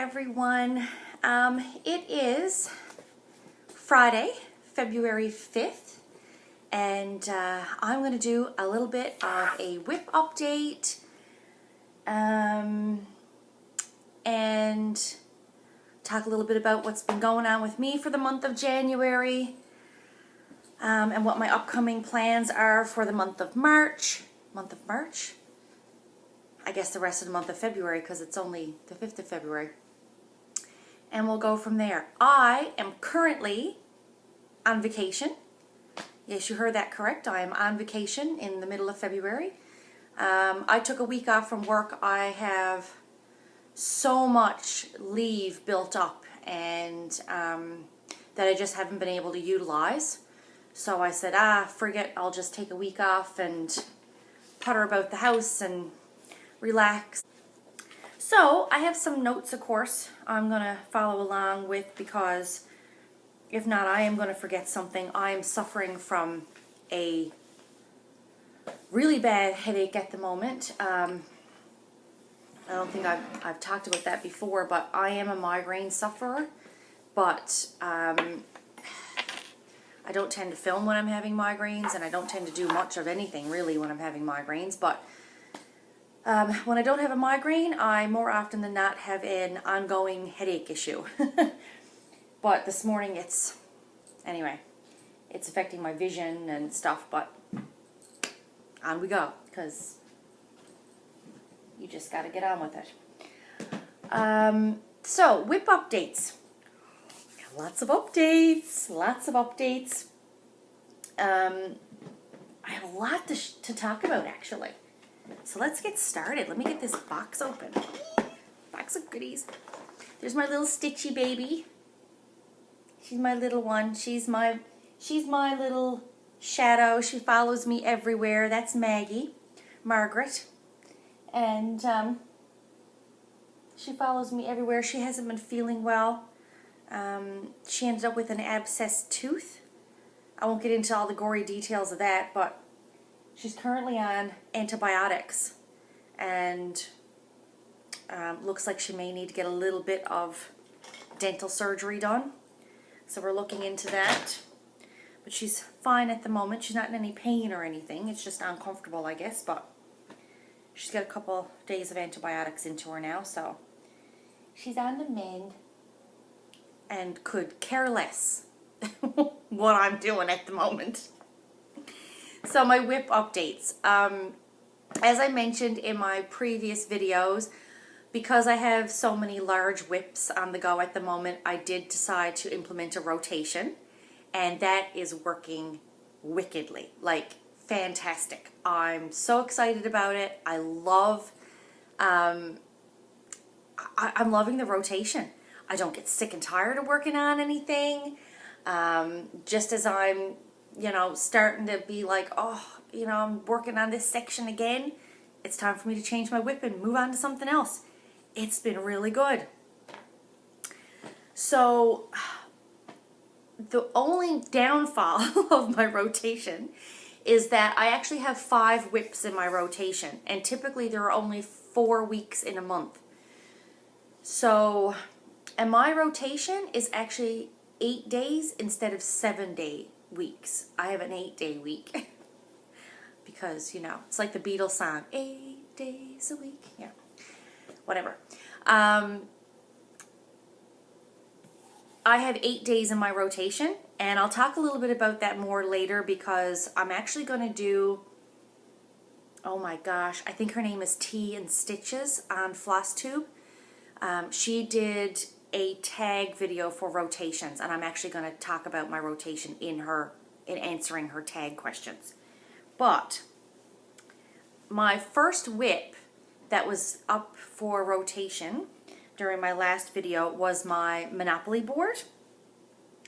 everyone. It is Friday, February 5th, and I'm going to do a little bit of a whip update and talk a little bit about what's been going on with me for the month of January and what my upcoming plans are for the month of March. I guess the rest of the month of February, because it's only the 5th of February. And we'll go from there. I am currently on vacation. Yes, you heard that correct. I am on vacation in the middle of February. I took a week off from work. I have so much leave built up and that I just haven't been able to utilize. So I said, forget, I'll just take a week off and putter about the house and relax. So I have some notes, of course, I'm going to follow along with, because if not, I am going to forget something. I am suffering from a really bad headache at the moment. I don't think I've talked about that before, but I am a migraine sufferer. But I don't tend to film when I'm having migraines, and I don't tend to do much of anything really when I'm having migraines. But when I don't have a migraine, I more often than not have an ongoing headache issue. But this morning it's affecting my vision and stuff, but on we go, because you just got to get on with it. So, whip updates. Lots of updates. I have a lot to talk about, actually. So let's get started. Let me get this box open. Box of goodies. There's my little Stitchy baby. She's my little one. She's my little shadow. She follows me everywhere. That's Margaret. And she follows me everywhere. She hasn't been feeling well. She ended up with an abscessed tooth. I won't get into all the gory details of that, but she's currently on antibiotics, and looks like she may need to get a little bit of dental surgery done. So we're looking into that. But she's fine at the moment. She's not in any pain or anything. It's just uncomfortable, I guess. But she's got a couple days of antibiotics into her now, so she's on the mend and could care less what I'm doing at the moment. So my whip updates. As I mentioned in my previous videos, because I have so many large whips on the go at the moment, I did decide to implement a rotation, and that is working wickedly, like fantastic. I'm so excited about it. I'm loving the rotation. I don't get sick and tired of working on anything. Just as I'm starting to be like, I'm working on this section again, it's time for me to change my whip and move on to something else. It's been really good. So the only downfall of my rotation is that I actually have 5 whips in my rotation, and typically there are only 4 weeks in a month. So, and my rotation is actually 8 days instead of 7-day weeks. I have an 8-day week because, it's like the Beatles song, 8 days a week. Yeah, whatever. I have 8 days in my rotation, and I'll talk a little bit about that more later, because I'm actually going to do, oh my gosh, I think her name is Tea and Stitches on Flosstube. She did a tag video for rotations, and I'm actually going to talk about my rotation in answering her tag questions. But my first whip that was up for rotation during my last video was my Monopoly board,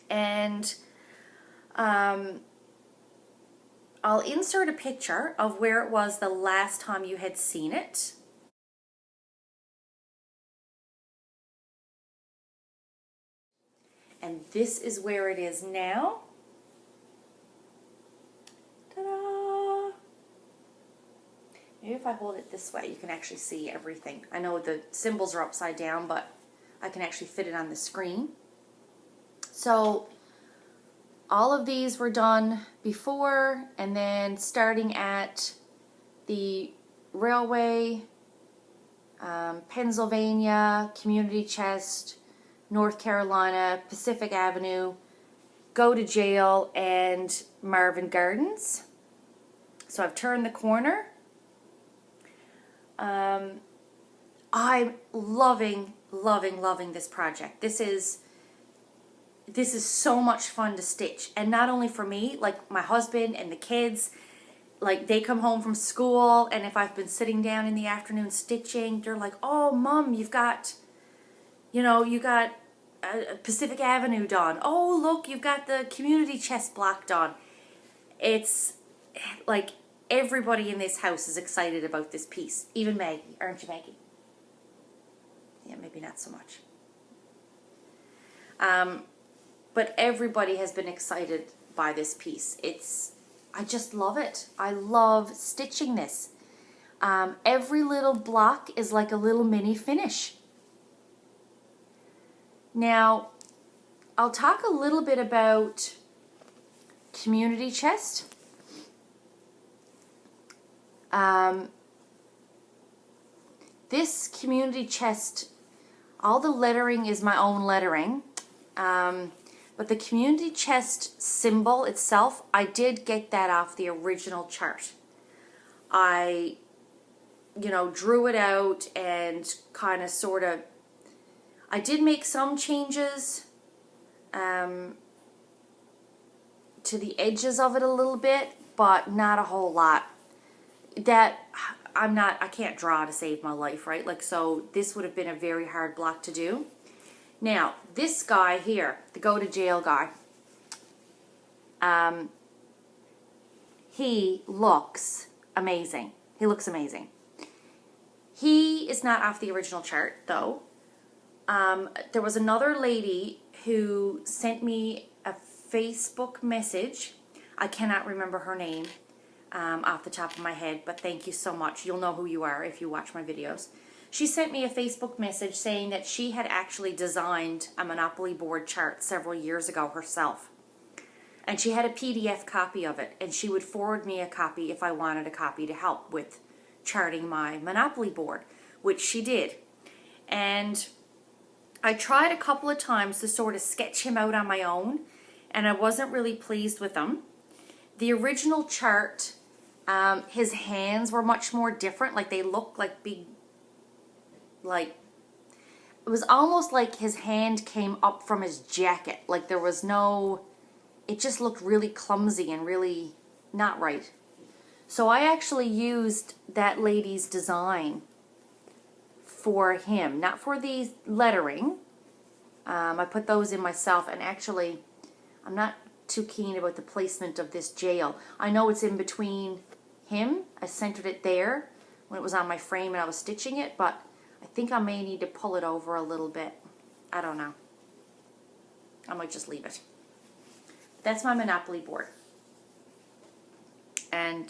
and I'll insert a picture of where it was the last time you had seen it. And this is where it is now. Ta-da! Maybe if I hold it this way, you can actually see everything. I know the symbols are upside down, but I can actually fit it on the screen. So all of these were done before, and then starting at the railway, Pennsylvania, Community Chest, North Carolina, Pacific Avenue, Go to Jail, and Marvin Gardens. So I've turned the corner. I'm loving this project. This is so much fun to stitch, and not only for me, like my husband and the kids, like they come home from school, and if I've been sitting down in the afternoon stitching, they're like, "Oh, Mom, you got Pacific Avenue done. Oh, look, you've got the Community Chest block done." It's like everybody in this house is excited about this piece. Even Maggie, aren't you, Maggie? Yeah, maybe not so much. But everybody has been excited by this piece. I just love it. I love stitching this. Every little block is like a little mini finish. Now, I'll talk a little bit about Community Chest. This Community Chest, all the lettering is my own lettering. But the Community Chest symbol itself, I did get that off the original chart. I, drew it out and kind of sort of, I did make some changes to the edges of it a little bit, but not a whole lot. I can't draw to save my life, right? Like, so this would have been a very hard block to do. Now, this guy here, the Go to Jail guy, he looks amazing. He looks amazing. He is not off the original chart, though. There was another lady who sent me a Facebook message. I cannot remember her name off the top of my head, but thank you so much. You'll know who you are if you watch my videos. She sent me a Facebook message saying that she had actually designed a Monopoly board chart several years ago herself. And she had a PDF copy of it, and she would forward me a copy if I wanted a copy to help with charting my Monopoly board, which she did. And I tried a couple of times to sort of sketch him out on my own, and I wasn't really pleased with him. The original chart, his hands were much more different. Like, they looked like big, like, it was almost like his hand came up from his jacket. Like, there was no, it just looked really clumsy and really not right. So I actually used that lady's design for him, not for the lettering. I put those in myself, and actually I'm not too keen about the placement of this jail. I know it's in between him. I centered it there when it was on my frame and I was stitching it, but I think I may need to pull it over a little bit. I don't know. I might just leave it. That's my Monopoly board. And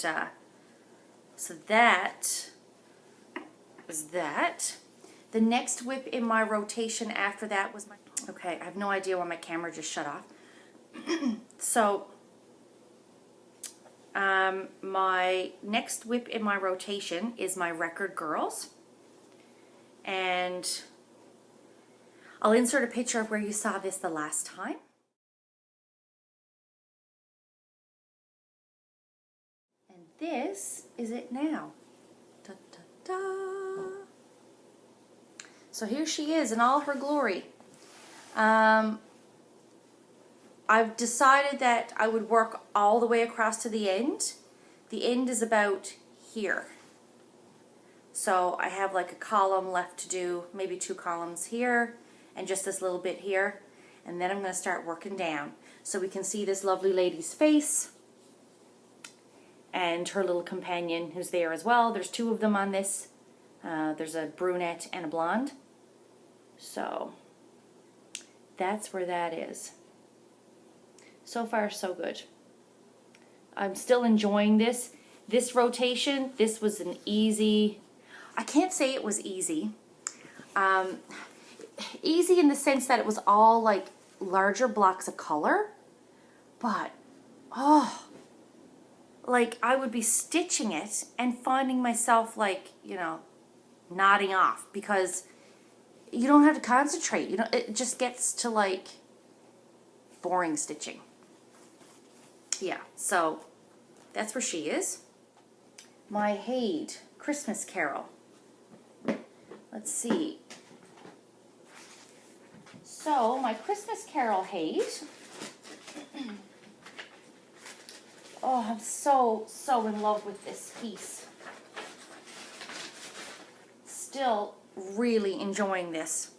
so that was that. The next whip in my rotation after that was my... Okay, I have no idea why my camera just shut off. So, my next whip in my rotation is my Record Girls. And I'll insert a picture of where you saw this the last time. And this is it now. Da, da, da. So here she is in all her glory. I've decided that I would work all the way across to the end. The end is about here. So I have like a column left to do, maybe 2 columns here, and just this little bit here. And then I'm going to start working down. So we can see this lovely lady's face and her little companion who's there as well. There's 2 of them on this. There's a brunette and a blonde. So that's where that is. So far, so good. I'm still enjoying this. This rotation, this was an easy... I can't say it was easy. easy in the sense that it was all like larger blocks of color, but oh, like I would be stitching it and finding myself like, you know, nodding off because you don't have to concentrate. You know, it just gets to like boring stitching. Yeah, so that's where she is. My Haid Christmas Carol. Let's see. So my Christmas Carol Haid. Oh, I'm so in love with this piece. Still really enjoying this.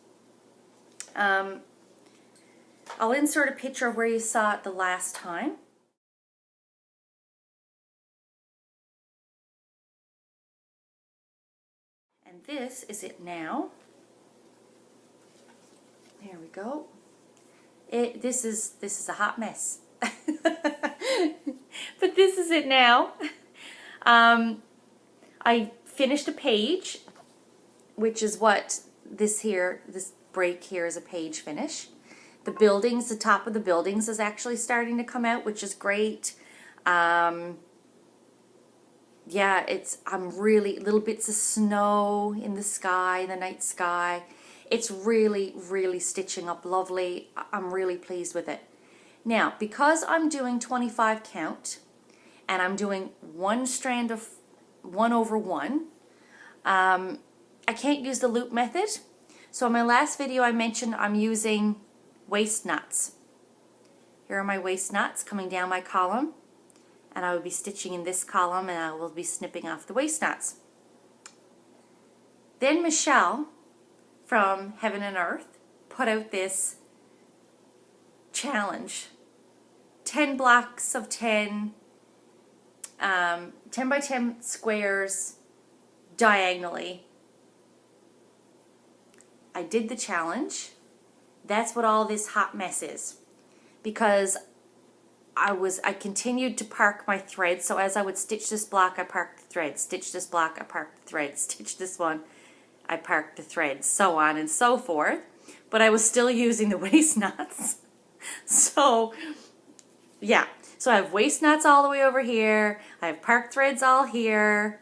I'll insert a picture of where you saw it the last time. And this is it now. There we go. This is a hot mess. But this is it now. I finished a page, which is what this break here is a page finish. The buildings, the top of the buildings is actually starting to come out, which is great. Yeah, I'm really, little bits of snow in the sky, in the night sky. It's really, really stitching up lovely. I'm really pleased with it. Now, because I'm doing 25 count, and I'm doing one strand of 1 over 1, I can't use the loop method. So in my last video I mentioned I'm using waist knots. Here are my waist knots coming down my column, and I will be stitching in this column and I will be snipping off the waist knots. Then Michelle from Heaven and Earth put out this challenge. 10 blocks of 10 by 10 squares diagonally. I did the challenge. That's what all this hot mess is, because I continued to park my threads. So as I would stitch this block, I parked the thread, stitch this block, I parked the thread, stitch this one, I parked the threads, so on and so forth. But I was still using the waist knots. So yeah, so I have waist knots all the way over here, I have park threads all here,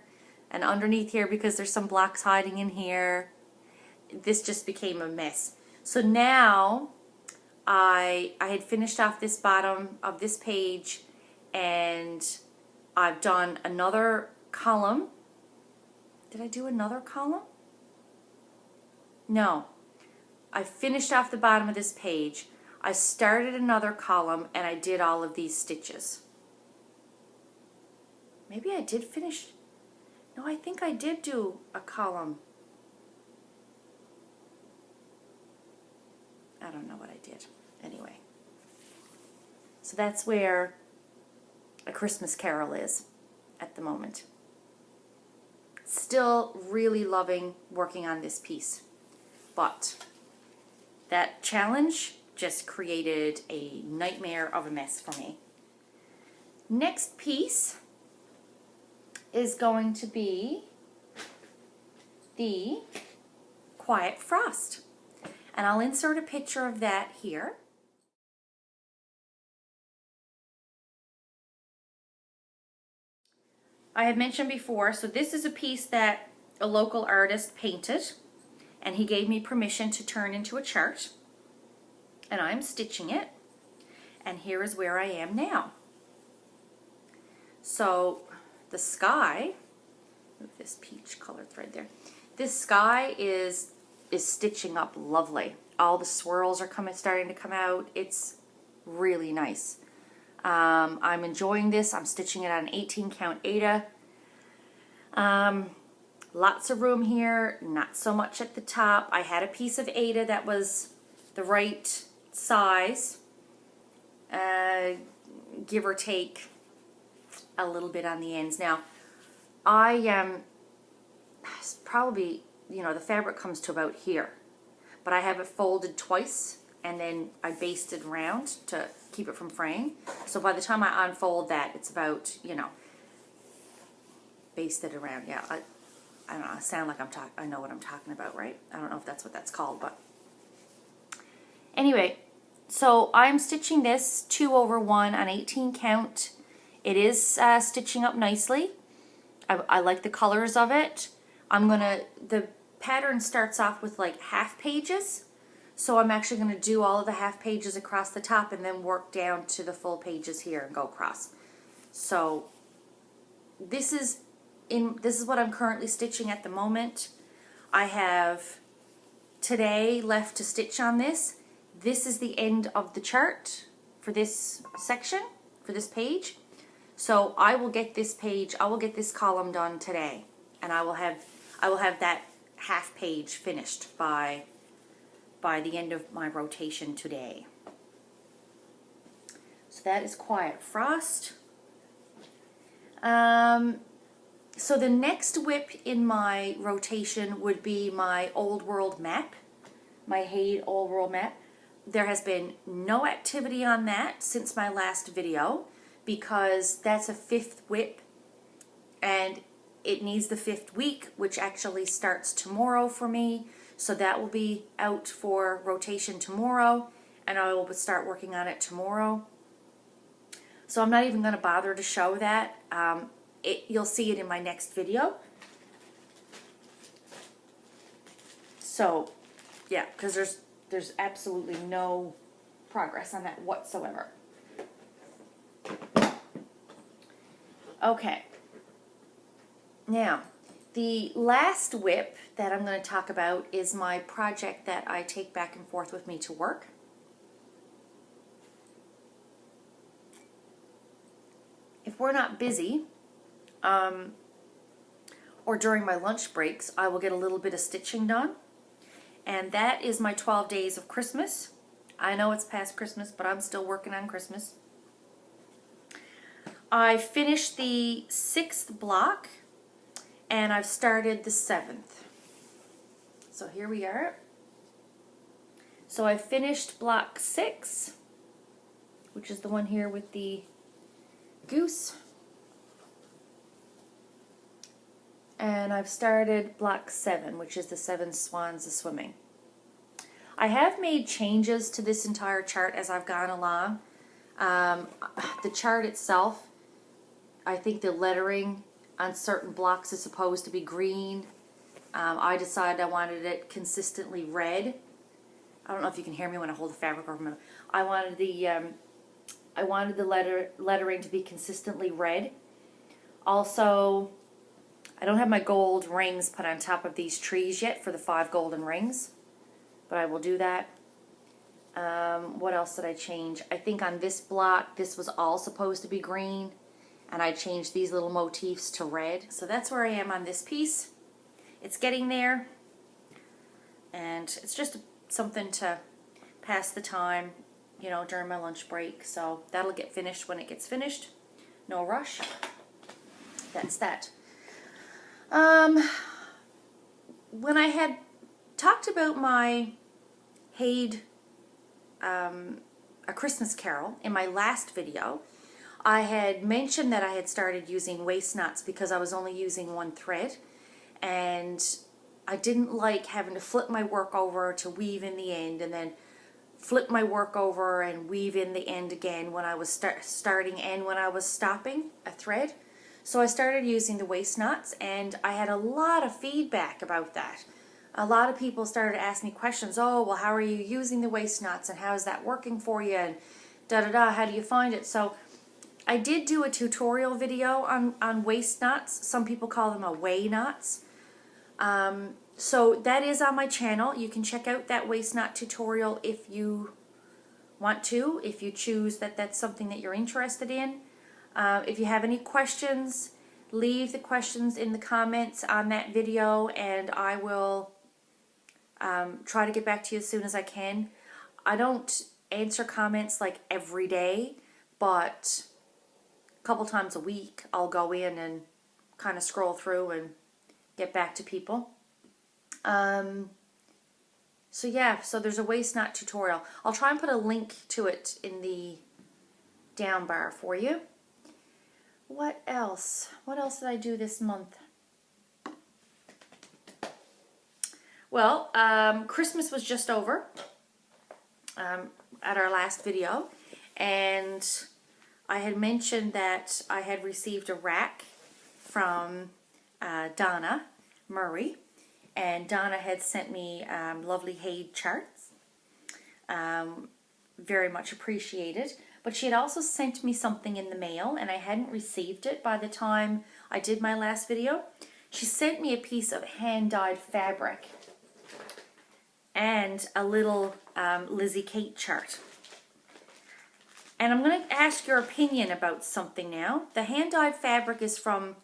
and underneath here because there's some blocks hiding in here. This just became a mess. So now I had finished off this bottom of this page, and I've done another column. Did I do another column? No. I finished off the bottom of this page. I started another column and I did all of these stitches. Maybe I did finish. No, I think I did do a column. I don't know what I did. Anyway. So that's where A Christmas Carol is at the moment. Still really loving working on this piece. But that challenge just created a nightmare of a mess for me. Next piece is going to be the Quiet Frost. And I'll insert a picture of that here. I had mentioned before, so this is a piece that a local artist painted, and he gave me permission to turn into a chart. And I'm stitching it, and here is where I am now. So the sky, move this peach colored thread there. This sky is stitching up lovely. All the swirls are starting to come out. It's really nice. I'm enjoying this. I'm stitching it on an 18 count Aida. Lots of room here, not so much at the top. I had a piece of Aida that was the right size, give or take a little bit on the ends. Now, probably, you know, the fabric comes to about here, but I have it folded twice, and then I basted around to keep it from fraying. So by the time I unfold that, it's about, you know, basted around. Yeah, I don't know, I sound like I know what I'm talking about, right? I don't know if that's what that's called, but Anyway, so I'm stitching this 2/1 on 18 count. It is stitching up nicely. I like the colors of it. The pattern starts off with like half pages. So I'm actually gonna do all of the half pages across the top and then work down to the full pages here and go across. So this is what I'm currently stitching at the moment. I have today left to stitch on this. This is the end of the chart for this section, for this page. So I will get this column done today, and I will have that half page finished by the end of my rotation today. So that is Quiet Frost. So the next whip in my rotation would be my Old World map, my Haid Old World map. There has been no activity on that since my last video because that's a 5th whip and it needs the 5th week, which actually starts tomorrow for me. So that will be out for rotation tomorrow, and I will start working on it tomorrow. So I'm not even going to bother to show that. You'll see it in my next video. So yeah, because there's absolutely no progress on that whatsoever. Okay. Now, the last whip that I'm going to talk about is my project that I take back and forth with me to work. If we're not busy, or during my lunch breaks, I will get a little bit of stitching done. And that is my 12 days of Christmas. I know it's past Christmas, but I'm still working on Christmas. I finished the 6th block, and I've started the 7th. So here we are. So I finished block 6, which is the one here with the goose. And I've started block 7, which is the 7 swans a-swimming. I have made changes to this entire chart as I've gone along. The chart itself, I think the lettering on certain blocks is supposed to be green. I decided I wanted it consistently red. I don't know if you can hear me when I hold the fabric over my mouth. I wanted the lettering to be consistently red. Also, I don't have my gold rings put on top of these trees yet for the 5 golden rings, but I will do that. What else did I change? I think on this block, this was all supposed to be green, and I changed these little motifs to red. So that's where I am on this piece. It's getting there, and it's just something to pass the time, you know, during my lunch break. So that'll get finished when it gets finished. No rush. That's that. When I had talked about my Haid A Christmas Carol in my last video, I had mentioned that I had started using waist knots because I was only using 1 thread, and I didn't like having to flip my work over to weave in the end and then flip my work over and weave in the end again when I was starting and when I was stopping a thread. So I started using the waist knots, and I had a lot of feedback about that. A lot of people started asking me questions. Oh, well, how are you using the waist knots, and how is that working for you, and da-da-da, how do you find it? So I did do a tutorial video on waist knots. Some people call them away knots. So that is on my channel. You can check out that waist knot tutorial if you want to, if you choose that that's something that you're interested in. If you have any questions, leave the questions in the comments on that video, and I will try to get back to you as soon as I can. I don't answer comments like every day, but a couple times a week I'll go in and kind of scroll through and get back to people. So yeah, so there's a waist knot tutorial. I'll try and put a link to it in the down bar for you. What else? What else did I do this month? Well, Christmas was just over. at our last video, and I had mentioned that I had received a rack from Donna Murray, and Donna had sent me lovely Haid charts. Very much appreciated. But she had also sent me something in the mail, and I hadn't received it by the time I did my last video. She sent me a piece of hand-dyed fabric and a little Lizzie Kate chart. And I'm going to ask your opinion about something now. The hand-dyed fabric is from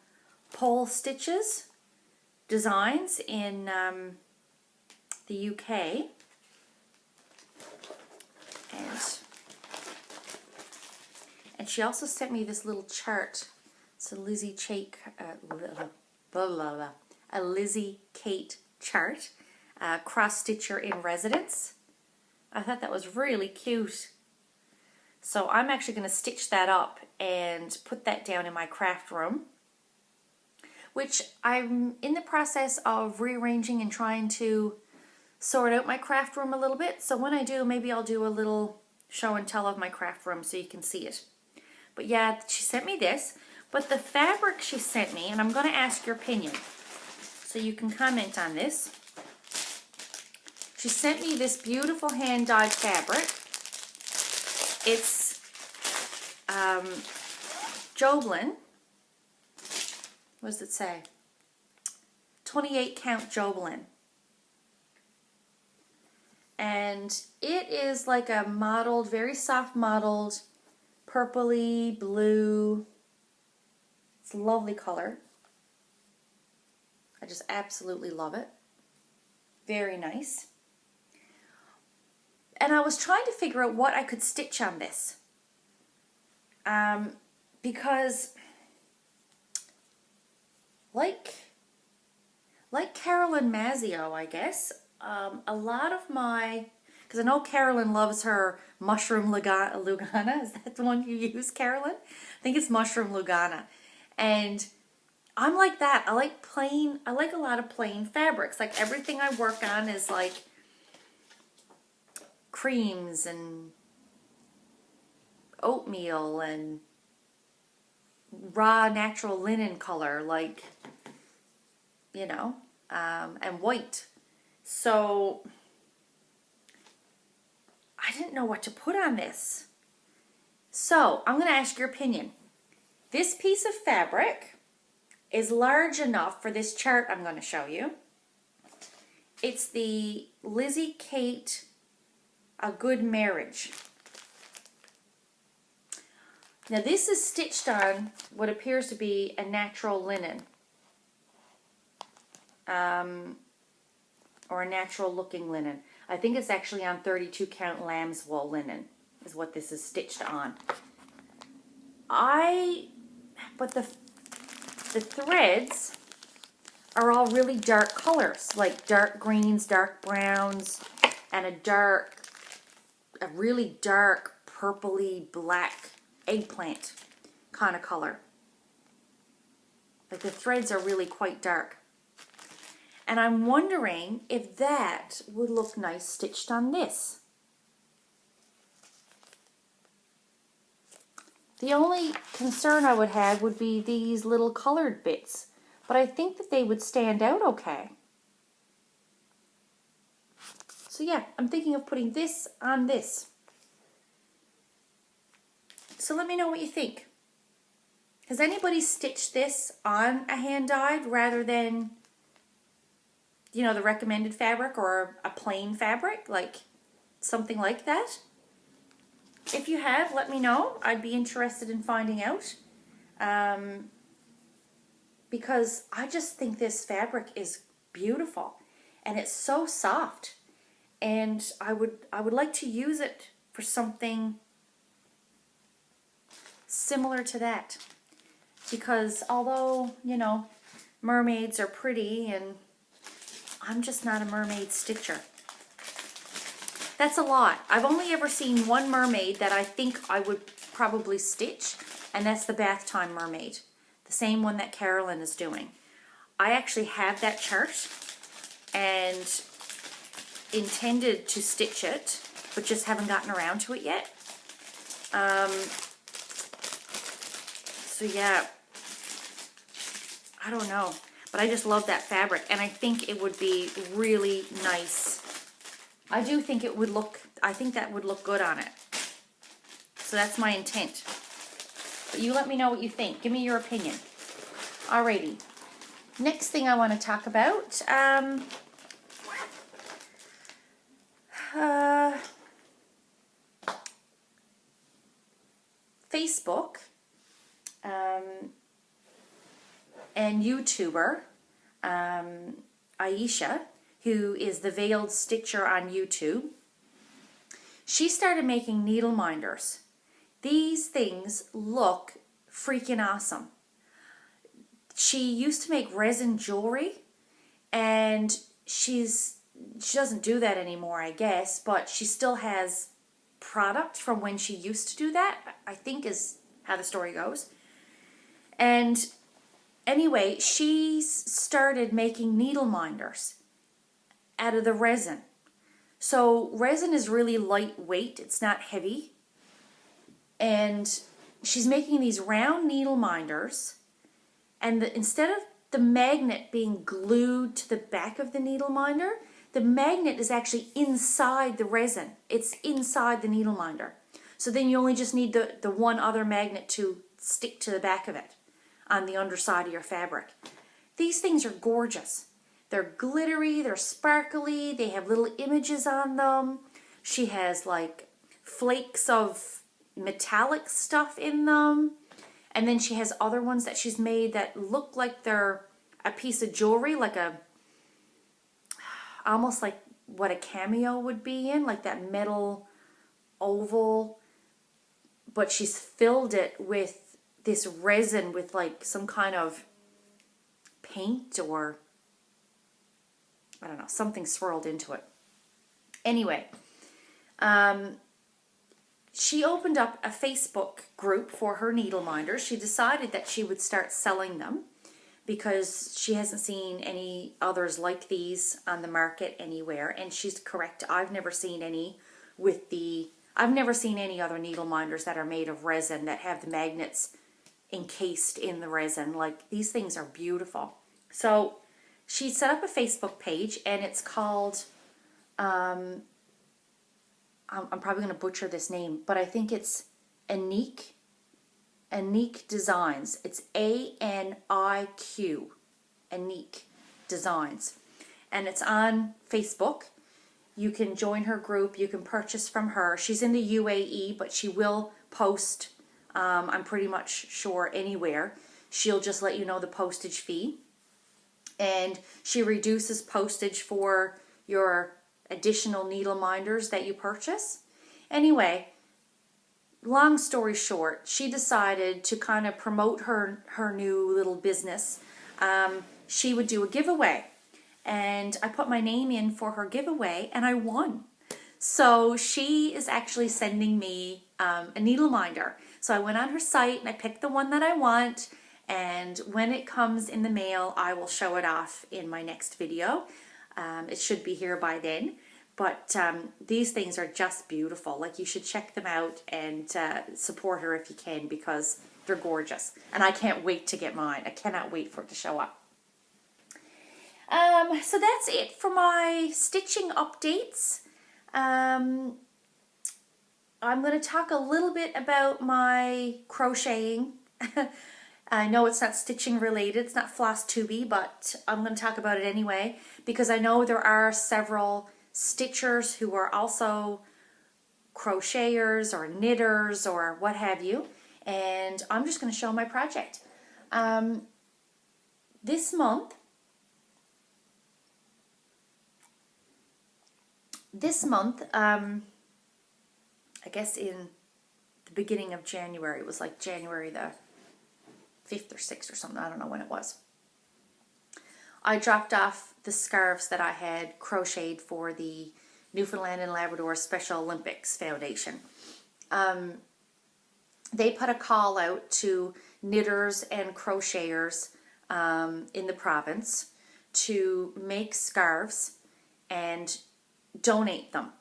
Pole Stitches Designs in the UK. And she also sent me this little chart. It's a Lizzie Kate, a Lizzie Kate chart, cross stitcher in residence. I thought that was really cute. So I'm actually going to stitch that up and put that down in my craft room, which I'm in the process of rearranging and trying to sort out my craft room a little bit. So when I do, maybe I'll do a little show and tell of my craft room so you can see it. But yeah, she sent me this. But the fabric she sent me, and I'm going to ask your opinion so you can comment on this. She sent me this beautiful hand-dyed fabric. It's Joblin. What does it say? 28 count Joblin. And it is like a mottled, very soft mottled, purpley blue. It's a lovely color. I just absolutely love it. Very nice. And I was trying to figure out what I could stitch on this. Because like Carolyn Mazzio, I guess, a lot of my, because I know Carolyn loves her mushroom Lugana. Is that the one you use, Carolyn? I think it's mushroom Lugana. And I'm like that. I like a lot of plain fabrics. Like everything I work on is like creams and oatmeal and raw natural linen color, like, you know, and white. So I didn't know what to put on this. So I'm going to ask your opinion. This piece of fabric is large enough for this chart I'm going to show you. It's the Lizzie Kate A Good Marriage. Now this is stitched on what appears to be a natural linen. Or a natural looking linen. I think it's actually on 32 count lamb's wool linen is what this is stitched on. But the threads are all really dark colors, like dark greens, dark browns, and a really dark purpley black eggplant kind of color. Like the threads are really quite dark. And I'm wondering if that would look nice stitched on this. The only concern I would have would be these little colored bits, but I think that they would stand out okay. So yeah, I'm thinking of putting this on this. So let me know what you think. Has anybody stitched this on a hand-dyed rather than, you know, the recommended fabric or a plain fabric, like something like that? If you have, let me know. I'd be interested in finding out. Because I just think this fabric is beautiful and it's so soft. And I would like to use it for something similar to that. Because although, you know, mermaids are pretty and I'm just not a mermaid stitcher. That's a lot. I've only ever seen one mermaid that I think I would probably stitch, and that's the Bath Time Mermaid. The same one that Carolyn is doing. I actually have that chart and intended to stitch it, but just haven't gotten around to it yet. So yeah, I don't know, but I just love that fabric, and I think it would be really nice. I do think it would look, I think that would look good on it. So that's my intent. But you let me know what you think. Give me your opinion. Alrighty. Next thing I want to talk about, Facebook and YouTuber Aisha, who is the Veiled Stitcher on YouTube. She started making needle minders. These things look freaking awesome. She used to make resin jewelry, and she doesn't do that anymore, I guess, but she still has product from when she used to do that, I think is how the story goes. And anyway, she started making needle minders out of the resin. So resin is really lightweight, it's not heavy. And she's making these round needle minders, and instead of the magnet being glued to the back of the needle minder, the magnet is actually inside the resin. It's inside the needle minder. So then you only just need the one other magnet to stick to the back of it on the underside of your fabric. These things are gorgeous. They're glittery, they're sparkly, they have little images on them. She has like flakes of metallic stuff in them. And then she has other ones that she's made that look like they're a piece of jewelry, like almost like what a cameo would be in, like that metal oval. But she's filled it with this resin with like some kind of paint or I don't know, something swirled into it. Anyway, she opened up a Facebook group for her needle minders. She decided that she would start selling them because she hasn't seen any others like these on the market anywhere. And she's correct. I've never seen any I've never seen any other needle minders that are made of resin that have the magnets encased in the resin. Like, these things are beautiful. So she set up a Facebook page, and it's called, I'm probably going to butcher this name, but I think it's Aniq Designs. It's ANIQ, Aniq Designs. And it's on Facebook. You can join her group. You can purchase from her. She's in the UAE, but she will post, I'm pretty much sure, anywhere. She'll just let you know the postage fee. And she reduces postage for your additional needle minders that you purchase. Anyway, long story short, she decided to kind of promote her new little business. She would do a giveaway. And I put my name in for her giveaway, and I won. So she is actually sending me a needle minder. So I went on her site, and I picked the one that I want. And when it comes in the mail, I will show it off in my next video. It should be here by then. But these things are just beautiful. Like, you should check them out and support her if you can, because they're gorgeous. And I can't wait to get mine. I cannot wait for it to show up. So that's it for my stitching updates. I'm going to talk a little bit about my crocheting. I know it's not stitching related, it's not Flosstube, but I'm going to talk about it anyway, because I know there are several stitchers who are also crocheters or knitters or what have you, and I'm just going to show my project. This month, I guess in the beginning of January, it was like January the 5th or 6th or something, I don't know when it was, I dropped off the scarves that I had crocheted for the Newfoundland and Labrador Special Olympics Foundation. They put a call out to knitters and crocheters in the province to make scarves and donate them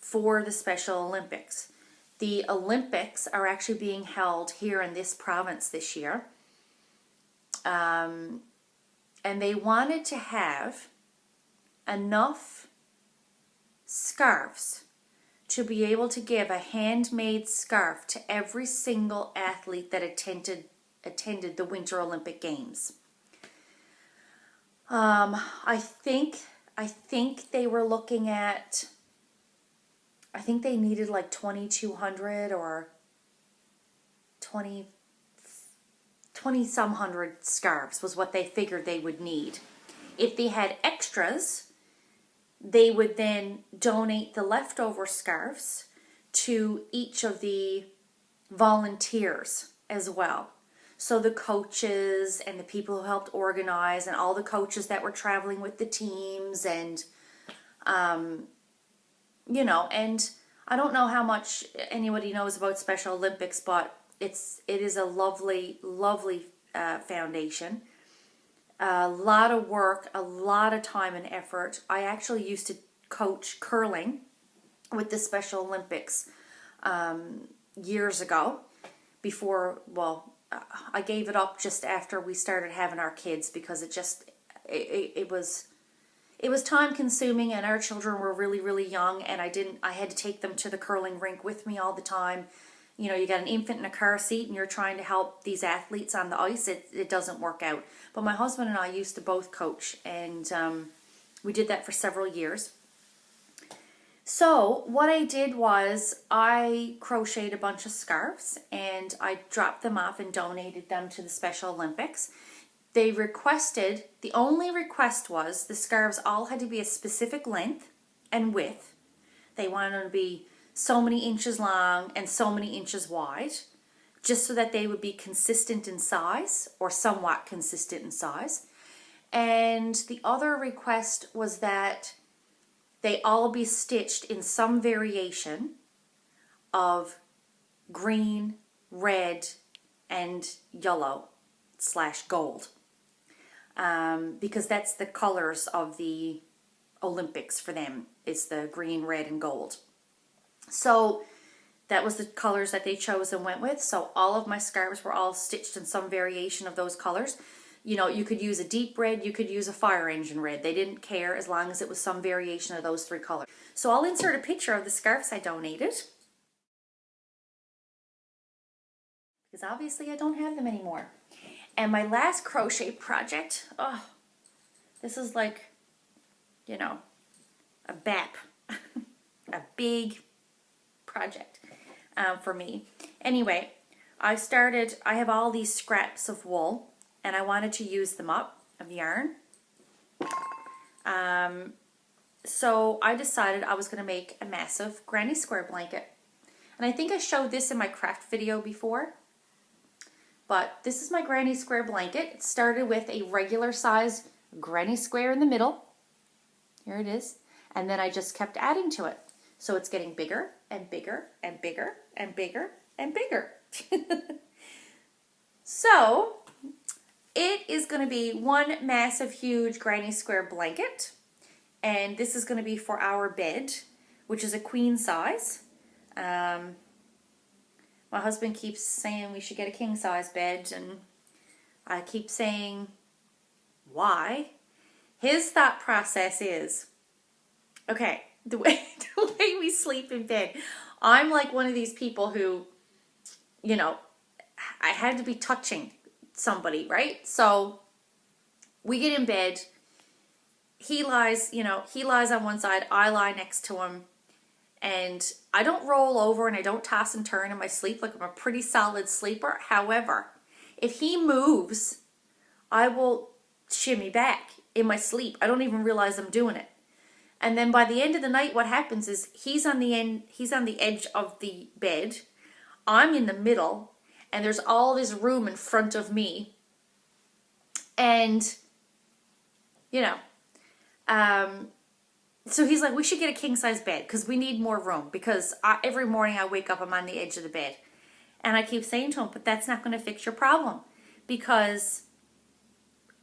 for the Special Olympics. The Olympics are actually being held here in this province this year. And they wanted to have enough scarves to be able to give a handmade scarf to every single athlete that attended the Winter Olympic Games. I think they were looking at, I think they needed like 2,200 or 20 some hundred scarves was what they figured they would need. If they had extras, they would then donate the leftover scarves to each of the volunteers as well. So the coaches and the people who helped organize and all the coaches that were traveling with the teams and, you know, and I don't know how much anybody knows about Special Olympics, but it is a lovely, lovely foundation. A lot of work, a lot of time and effort. I actually used to coach curling with the Special Olympics years ago. Before, well, I gave it up just after we started having our kids because it was time consuming and our children were really, really young and I had to take them to the curling rink with me all the time. You know, you got an infant in a car seat and you're trying to help these athletes on the ice. It doesn't work out. But my husband and I used to both coach and we did that for several years. So what I did was I crocheted a bunch of scarves and I dropped them off and donated them to the Special Olympics. They requested, the only request was the scarves all had to be a specific length and width. They wanted them to be so many inches long and so many inches wide, just so that they would be consistent in size or somewhat consistent in size. And the other request was that they all be stitched in some variation of green, red, and yellow / gold. Because that's the colors of the Olympics for them. It's the green, red, and gold. So that was the colors that they chose and went with. So all of my scarves were all stitched in some variation of those colors. You know, you could use a deep red, you could use a fire engine red. They didn't care as long as it was some variation of those three colors. So I'll insert a picture of the scarves I donated. Because obviously I don't have them anymore. And my last crochet project, oh, this is like, you know, a BAP, a big project for me. Anyway, I have all these scraps of wool and I wanted to use them up of yarn. So I decided I was going to make a massive granny square blanket. And I think I showed this in my craft video before. But this is my granny square blanket. It started with a regular size granny square in the middle. Here it is. And then I just kept adding to it. So it's getting bigger and bigger and bigger and bigger and bigger. So it is going to be one massive, huge granny square blanket. And this is going to be for our bed, which is a queen size. My husband keeps saying we should get a king size bed, and I keep saying, why? His thought process is, okay, the way we sleep in bed, I'm like one of these people who, you know, I had to be touching somebody, right? So we get in bed, he lies on one side, I lie next to him, and I don't roll over and I don't toss and turn in my sleep. Like, I'm a pretty solid sleeper. However, if he moves, I will shimmy back in my sleep. I don't even realize I'm doing it. And then by the end of the night, what happens is he's on the edge of the bed. I'm in the middle, and there's all this room in front of me. And, you know, so he's like, we should get a king size bed because we need more room, because every morning I wake up, I'm on the edge of the bed. And I keep saying to him, but that's not going to fix your problem, because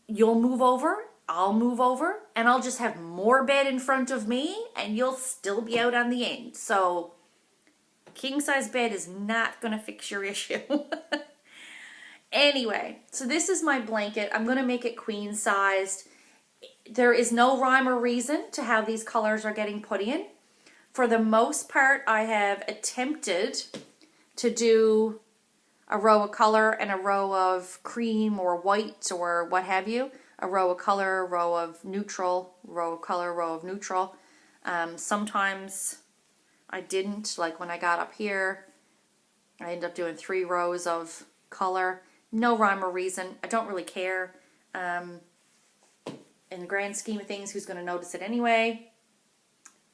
you'll move over, I'll move over and I'll just have more bed in front of me and you'll still be out on the end. So king size bed is not going to fix your issue. Anyway, so this is my blanket. I'm going to make it queen sized. There is no rhyme or reason to how these colors are getting put in. For the most part, I have attempted to do a row of color and a row of cream or white or what have you. A row of color, a row of neutral, row of color, row of neutral. Sometimes I didn't, like when I got up here, I ended up doing 3 rows of color. No rhyme or reason. I don't really care. In the grand scheme of things, who's going to notice it anyway?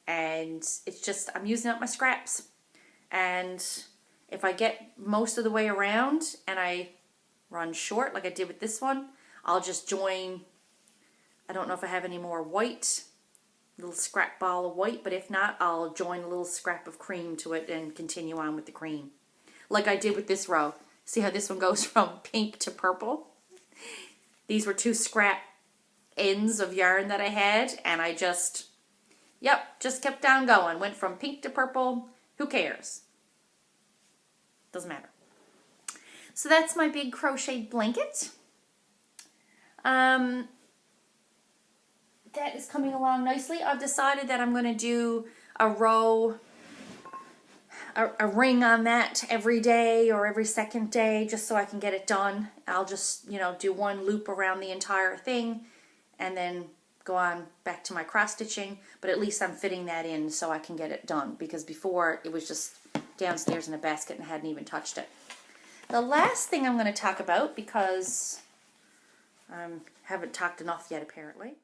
And it's just, I'm using up my scraps. And if I get most of the way around and I run short, like I did with this one, I'll just join, I don't know if I have any more white, little scrap ball of white, but if not, I'll join a little scrap of cream to it and continue on with the cream. Like I did with this row. See how this one goes from pink to purple? These were 2 scrap ends of yarn that I had, and I just kept on going. Went from pink to purple. Who cares? Doesn't matter. So that's my big crocheted blanket. That is coming along nicely. I've decided that I'm going to do a row, a ring on that every day or every second day just so I can get it done. I'll just, do 1 loop around the entire thing and then go on back to my cross stitching, but at least I'm fitting that in so I can get it done, because before it was just downstairs in a basket and I hadn't even touched it. The last thing I'm going to talk about, because I haven't talked enough yet apparently,